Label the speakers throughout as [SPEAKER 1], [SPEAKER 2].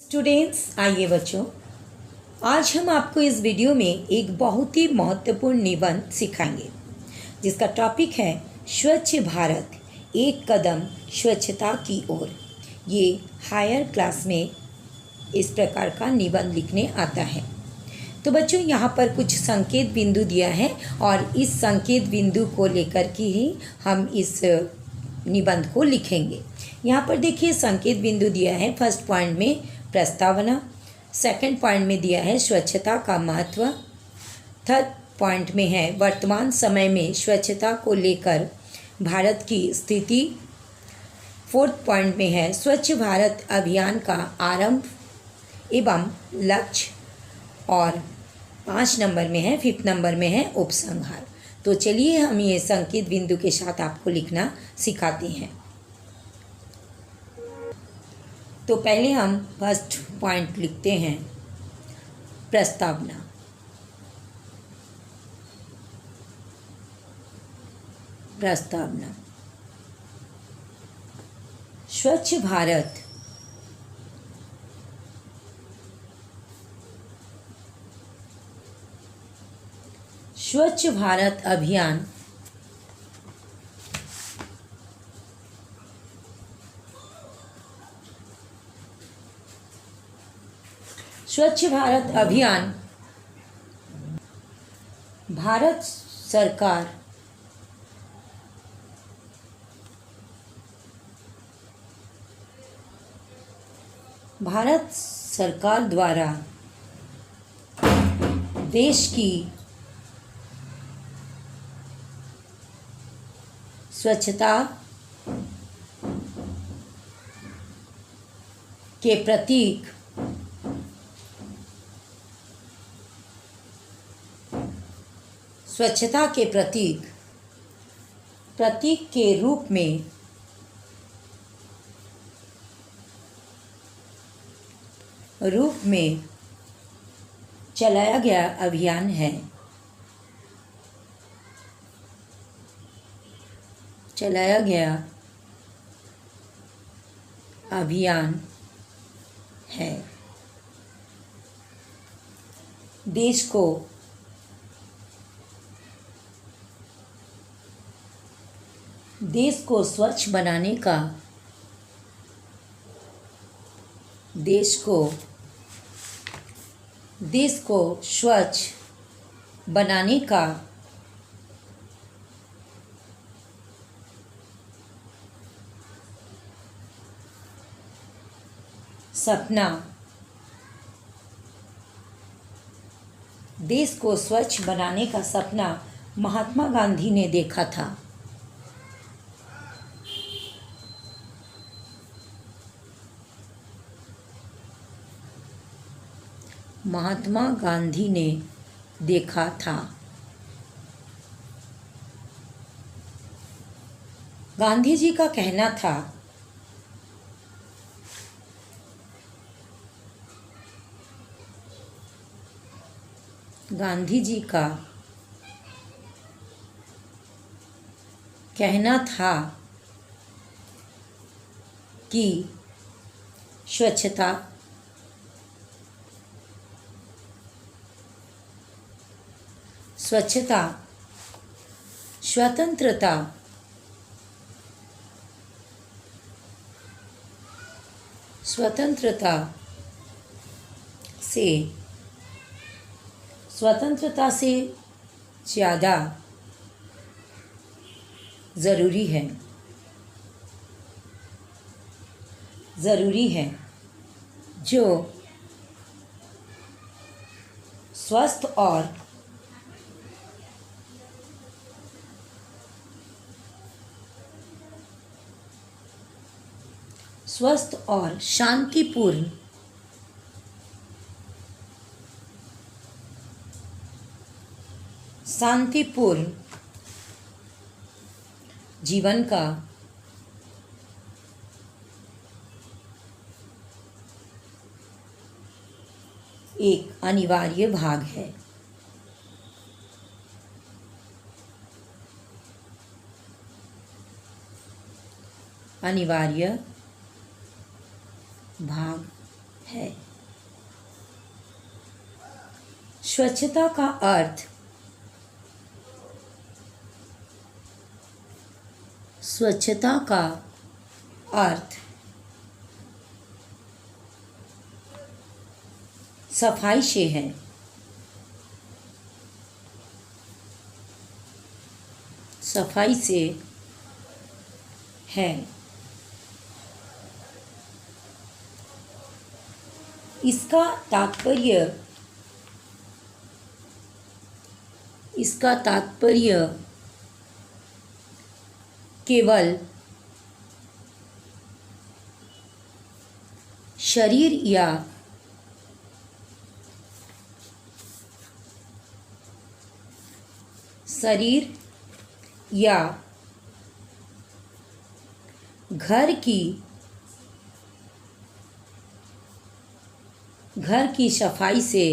[SPEAKER 1] Students, आइए बच्चों, आज हम आपको इस वीडियो में एक बहुत ही महत्वपूर्ण निबंध सिखाएंगे जिसका टॉपिक है स्वच्छ भारत, एक कदम स्वच्छता की ओर। ये हायर क्लास में इस प्रकार का निबंध लिखने आता है। तो बच्चों, यहाँ पर कुछ संकेत बिंदु दिया है और इस संकेत बिंदु को लेकर के ही हम इस निबंध को लिखेंगे। यहाँ पर देखिए संकेत बिंदु दिया है। फर्स्ट पॉइंट में प्रस्तावना, सेकंड पॉइंट में दिया है स्वच्छता का महत्व, थर्ड पॉइंट में है वर्तमान समय में स्वच्छता को लेकर भारत की स्थिति, फोर्थ पॉइंट में है स्वच्छ भारत अभियान का आरंभ एवं लक्ष्य, और 5 नंबर में है, 5th नंबर में है उपसंहार। तो चलिए हम ये संकेत बिंदु के साथ आपको लिखना सिखाते हैं। तो पहले हम फर्स्ट पॉइंट लिखते हैं प्रस्तावना। प्रस्तावना, स्वच्छ भारत स्वच्छ भारत अभियान स्वच्छ भारत अभियान भारत सरकार द्वारा देश की स्वच्छता के प्रतीक प्रतीक के रूप में चलाया गया अभियान है। देश को स्वच्छ बनाने का सपना महात्मा गांधी ने देखा था। गांधी जी का कहना था कि स्वच्छता स्वतंत्रता से ज़्यादा ज़रूरी है जो स्वस्थ और शांतिपूर्ण जीवन का एक अनिवार्य भाग है। है। स्वच्छता का अर्थ स्वच्छता का अर्थ सफाई से है। सफाई से है। इसका तात्पर्य केवल शरीर या घर की सफाई से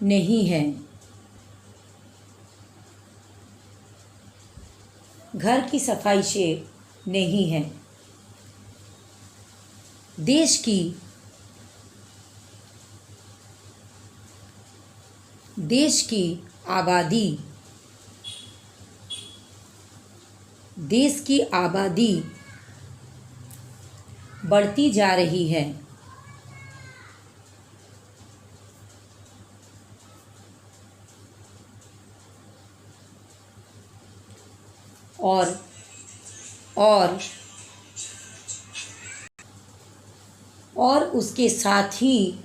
[SPEAKER 1] नहीं है। घर की सफाई से नहीं है। देश की आबादी बढ़ती जा रही है। और उसके साथ ही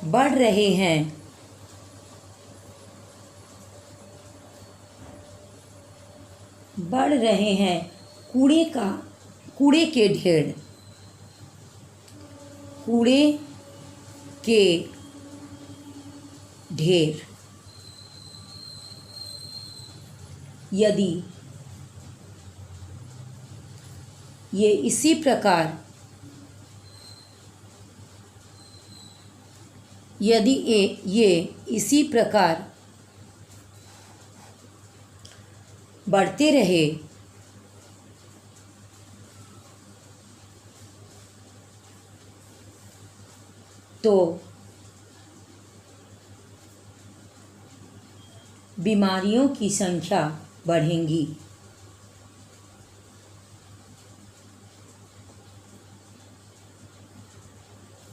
[SPEAKER 1] बढ़ रहे हैं कूड़े के ढेर। यदि ये इसी प्रकार बढ़ते रहे तो बीमारियों की संख्या बढ़ेंगी।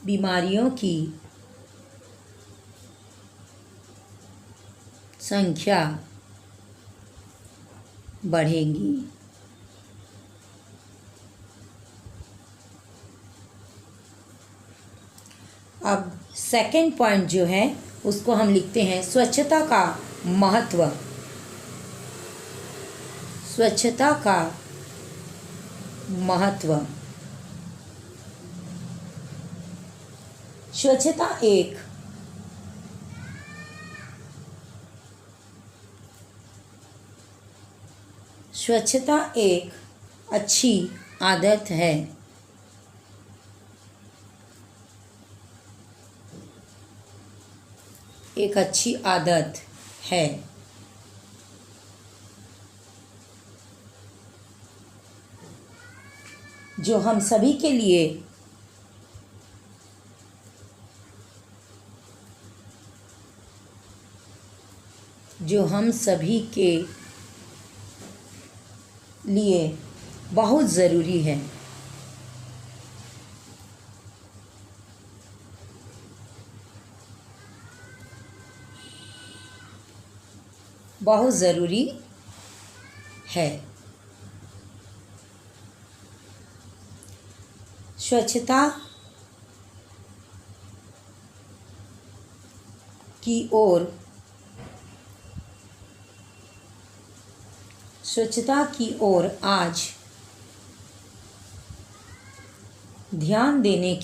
[SPEAKER 1] बीमारियों की संख्या बढ़ेंगी। अब सेकंड पॉइंट जो है उसको हम लिखते हैं स्वच्छता का महत्व। स्वच्छता का महत्व। स्वच्छता एक अच्छी आदत है। एक अच्छी आदत है। जो हम सभी के लिए बहुत ज़रूरी है। बहुत ज़रूरी है। स्वच्छता की ओर आज ध्यान देने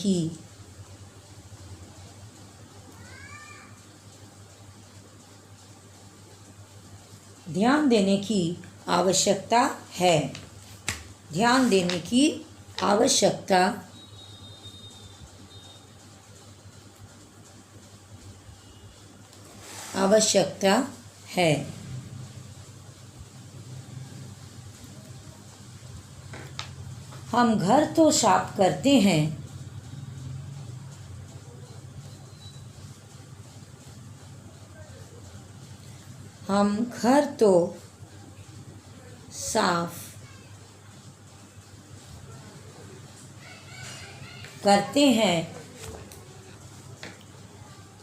[SPEAKER 1] की आवश्यकता है। ध्यान देने की आवश्यकता आवश्यकता है। हम घर तो साफ करते हैं, हम घर तो साफ करते हैं,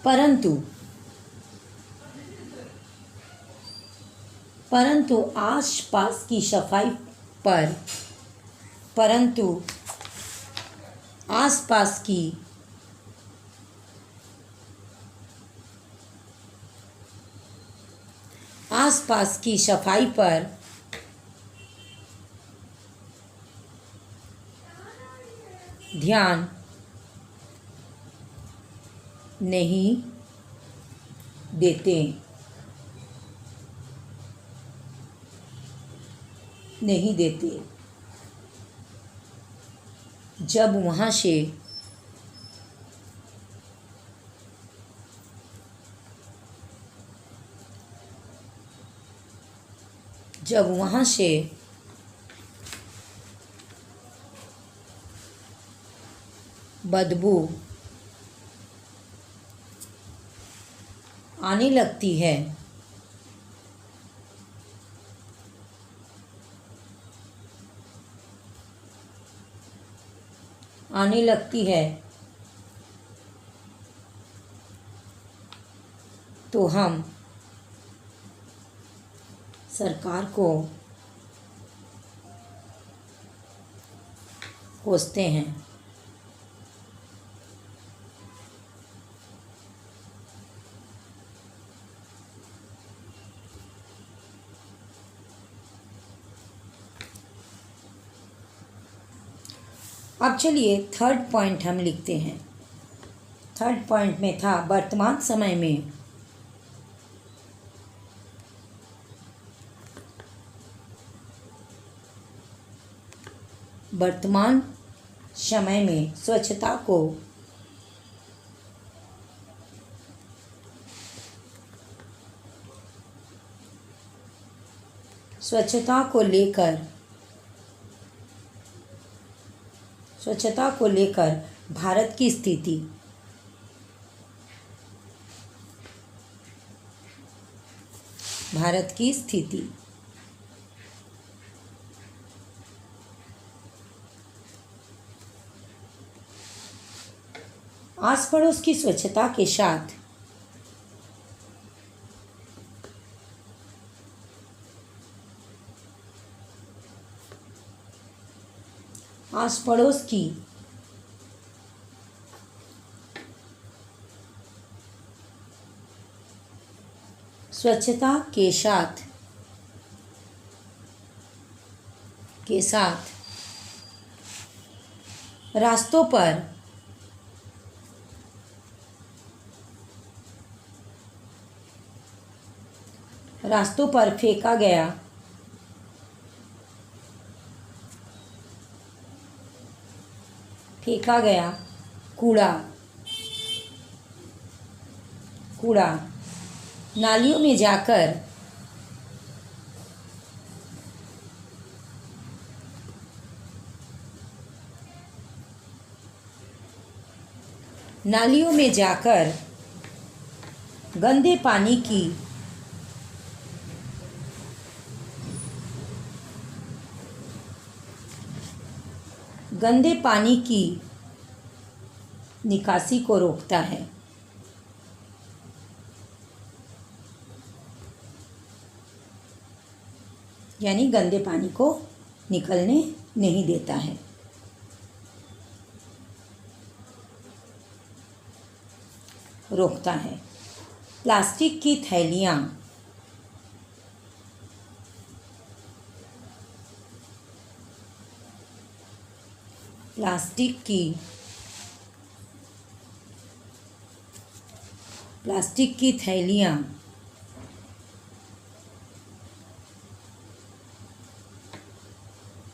[SPEAKER 1] परंतु आसपास की सफाई पर परंतु आसपास की सफाई पर ध्यान नहीं देते जब वहाँ से बदबू आने लगती है, तो हम सरकार को कोसते हैं। अब चलिए थर्ड पॉइंट हम लिखते हैं। थर्ड पॉइंट में था वर्तमान समय में स्वच्छता को लेकर भारत की स्थिति आस पड़ोस की स्वच्छता के साथ रास्तों पर फेंका गया कूड़ा नालियों में जाकर गंदे पानी की निकासी को रोकता है। यानी गंदे पानी को निकलने नहीं देता है। रोकता है। प्लास्टिक की थैलियाँ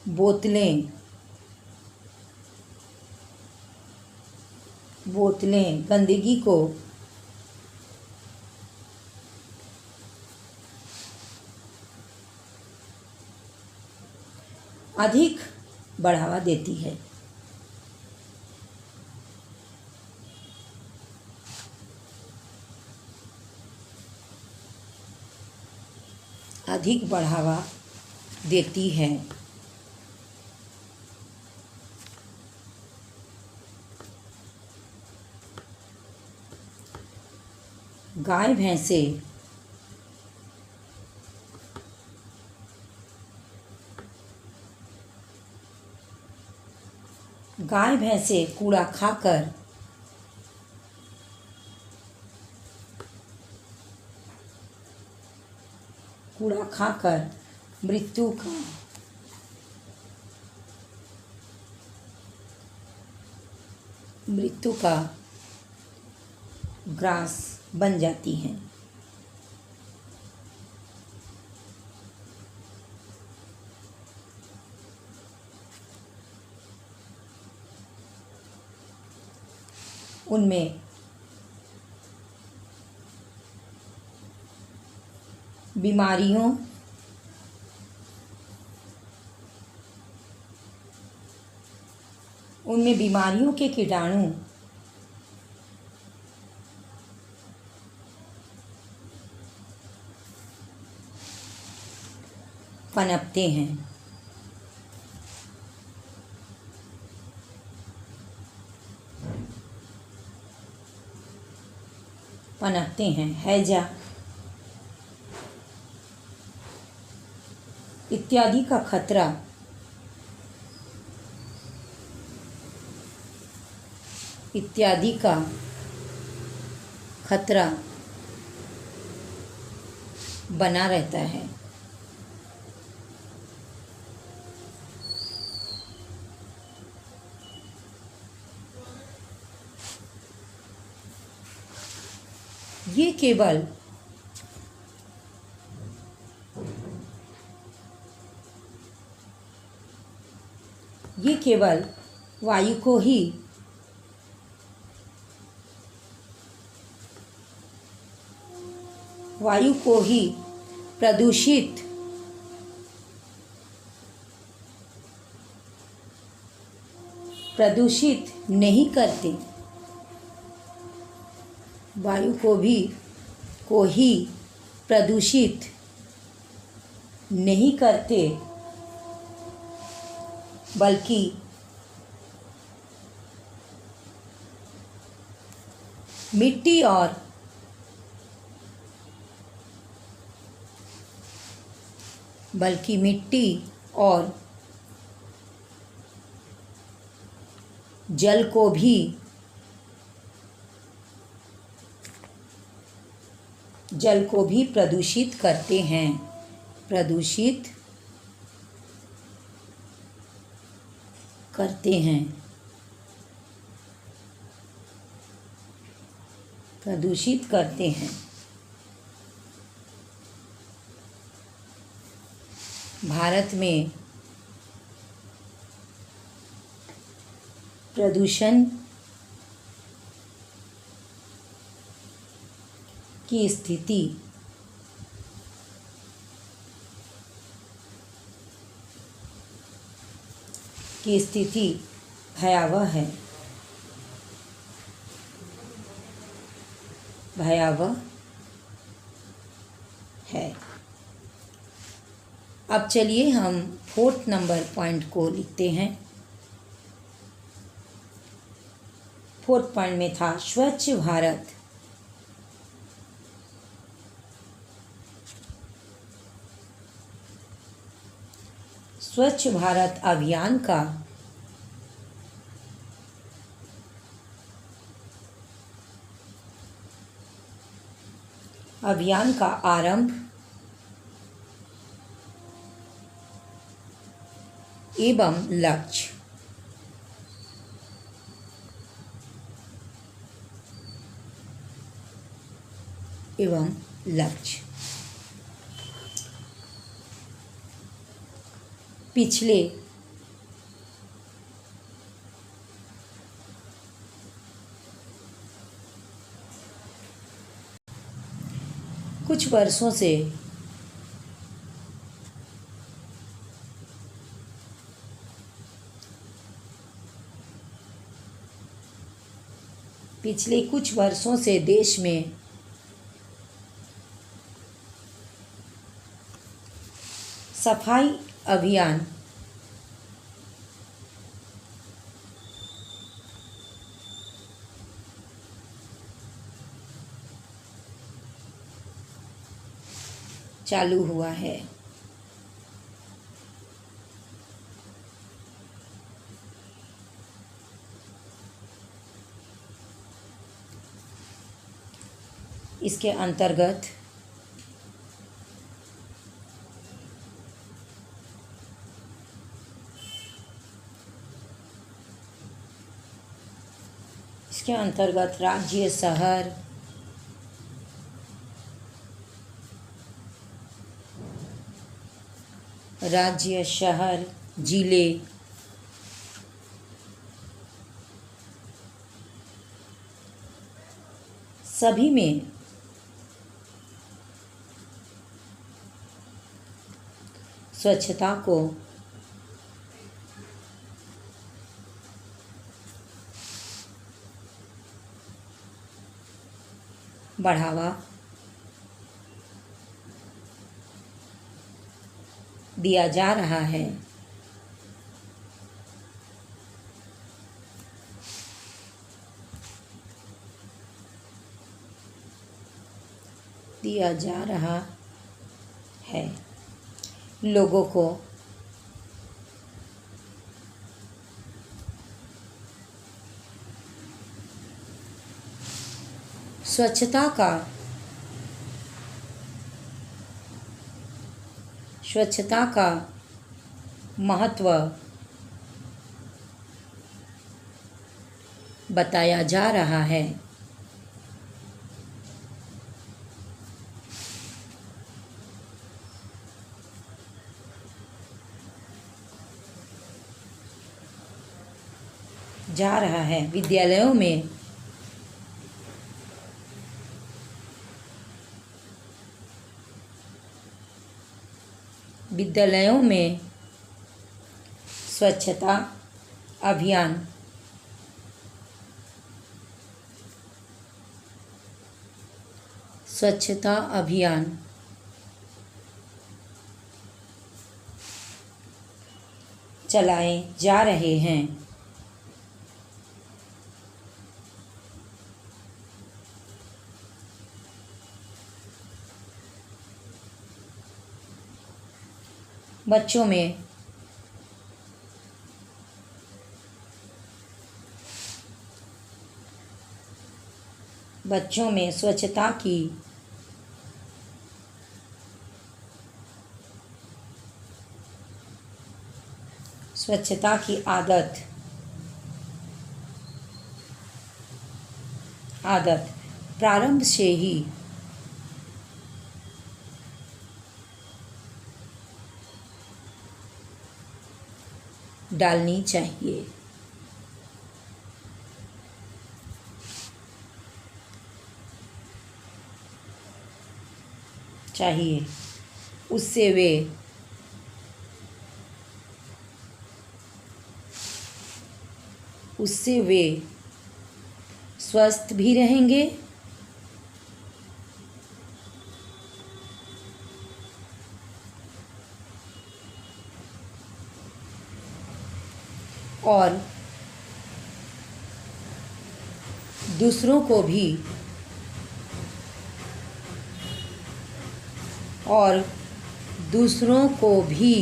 [SPEAKER 1] बोतलें गंदगी को अधिक बढ़ावा देती है। अधिक बढ़ावा देती है। गाय भैंसे कूड़ा खाकर मृत्यु का ग्रास बन जाती हैं। उनमें बीमारियों के कीटाणु पनपते हैं। हैजा इत्यादि का खतरा बना रहता है। ये केवल वायु को ही प्रदूषित नहीं करते, वायु को ही प्रदूषित नहीं करते, बल्कि मिट्टी और जल को भी प्रदूषित करते हैं। भारत में प्रदूषण की स्थिति भयावह है। अब चलिए हम 4th नंबर पॉइंट को लिखते हैं। 4th पॉइंट में था स्वच्छ भारत। स्वच्छ भारत अभियान का आरंभ एवं लक्ष्य। पिछले कुछ वर्षों से पिछले कुछ वर्षों से देश में सफाई अभियान चालू हुआ है। इसके अंतर्गत राज्य, शहर, जिले, सभी में स्वच्छता को बढ़ावा दिया जा रहा है। लोगों को स्वच्छता का महत्व बताया जा रहा है। विद्यालयों में स्वच्छता अभियान चलाए जा रहे हैं। बच्चों में स्वच्छता की आदत प्रारंभ से ही डालनी चाहिए। उससे वे स्वस्थ भी रहेंगे और दूसरों को भी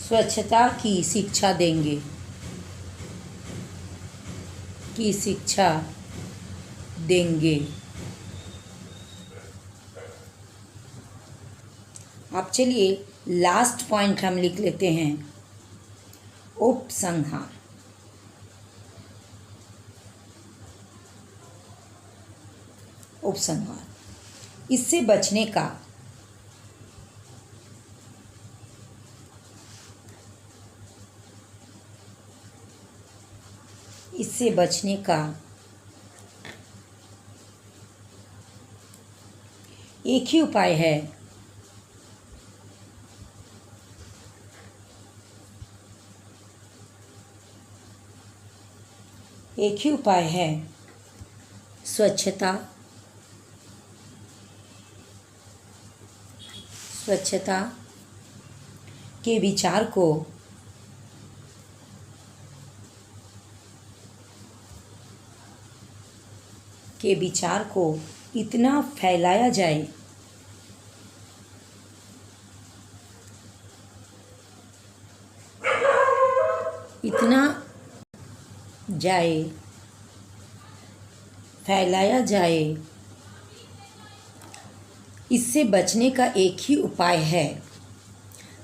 [SPEAKER 1] स्वच्छता की शिक्षा देंगे। अब चलिए लास्ट पॉइंट हम लिख लेते हैं, उपसंहार। इससे बचने का एक ही उपाय है, एक ही उपाय है, स्वच्छता। स्वच्छता के विचार को इतना फैलाया जाए इससे बचने का एक ही उपाय है।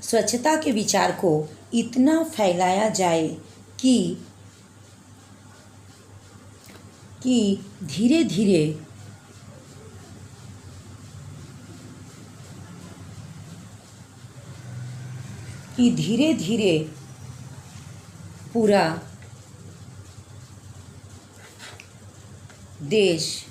[SPEAKER 1] स्वच्छता के विचार को इतना फैलाया जाए कि धीरे धीरे पूरा देश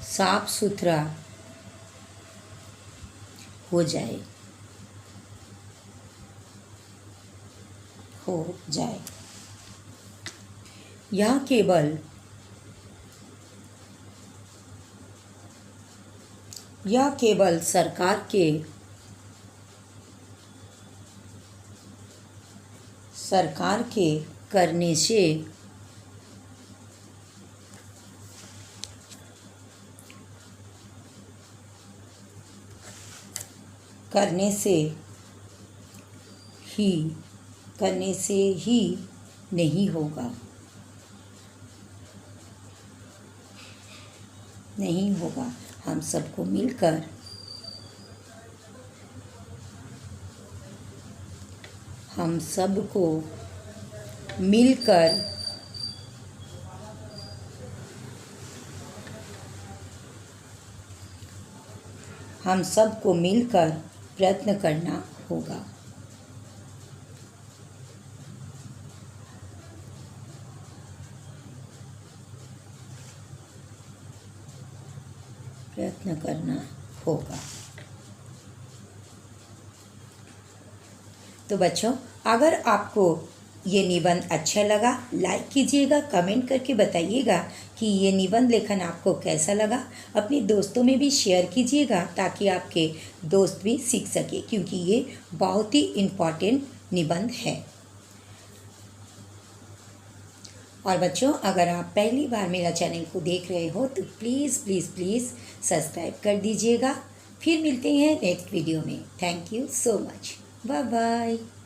[SPEAKER 1] साफ सुथरा हो जाए। यह केवल सरकार के करने से ही नहीं होगा। हम सबको मिलकर प्रयत्न करना होगा। तो बच्चों, अगर आपको ये निबंध अच्छा लगा, लाइक कीजिएगा, कमेंट करके बताइएगा कि ये निबंध लेखन आपको कैसा लगा। अपने दोस्तों में भी शेयर कीजिएगा ताकि आपके दोस्त भी सीख सके, क्योंकि ये बहुत ही इम्पॉर्टेंट निबंध है। और बच्चों, अगर आप पहली बार मेरा चैनल को देख रहे हो तो प्लीज़ सब्सक्राइब कर दीजिएगा। फिर मिलते हैं नेक्स्ट वीडियो में। Thank you so much. Bye bye.